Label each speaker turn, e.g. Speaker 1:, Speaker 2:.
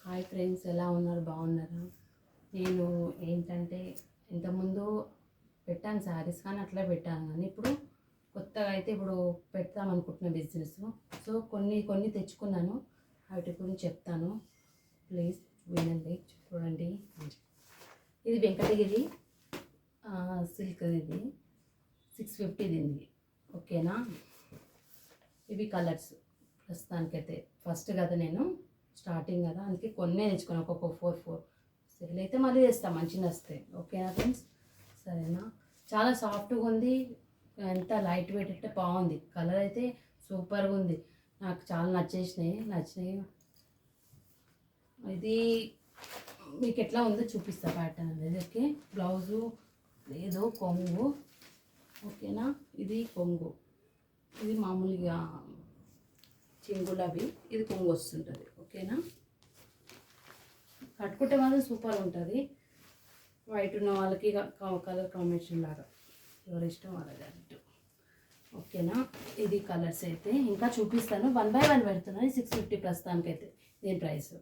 Speaker 1: Hi friends, ఎలా ఉన్నారు? బాగున్నారా? నేను ఏంటంటే ఇంతకుముందు పెట్టాను శారీస్, కానీ అట్లా పెట్టాను. కానీ ఇప్పుడు కొత్తగా అయితే ఇప్పుడు పెడతాం అనుకుంటున్న బిజినెస్. సో కొన్ని కొన్ని తెచ్చుకున్నాను, వాటి గురించి చెప్తాను. ప్లీజ్ వినండి, చూడండి. ఇది వెంకటగిరి సిల్క్, ఇది 650 దీనికి. ఓకేనా? ఇవి కలర్స్ ప్రస్తుతానికైతే ఫస్ట్ కదా, నేను స్టార్టింగ్ కదా, అందుకే కొన్నే తెచ్చుకున్నాను. ఒక్కొక్క 4 సెల్ అయితే మళ్ళీ తెస్తాం, మంచిగా వస్తాయి. ఓకేనా ఫ్రెండ్స్? సరేనా? చాలా సాఫ్ట్గా ఉంది, ఎంత లైట్ వెయిట్ అంటే బాగుంది. కలర్ అయితే సూపర్గా ఉంది, నాకు చాలా నచ్చినాయి. ఇది మీకు ఎట్లా ఉందో చూపిస్తా ప్యాటర్న్ అనేది. ఓకే, బ్లౌజు లేదు, కొంగు. ఓకేనా? ఇది కొంగు, ఇది మామూలుగా చింగులవి, ఇది కొంగు వస్తుంటుంది. ఓకేనా? కట్టుకుంటే మాత్రం సూపర్ ఉంటుంది. వైట్ ఉన్న వాళ్ళకి కలర్ కాంబినేషన్ లాగా, ఎవరి ఇష్టం వాళ్ళది అన్నట్టు. ఓకేనా? ఇది కలర్స్ అయితే ఇంకా చూపిస్తాను, 1 by 1 పెడుతున్నాను. 650 ప్రస్తుతానికైతే దీని ప్రైస్.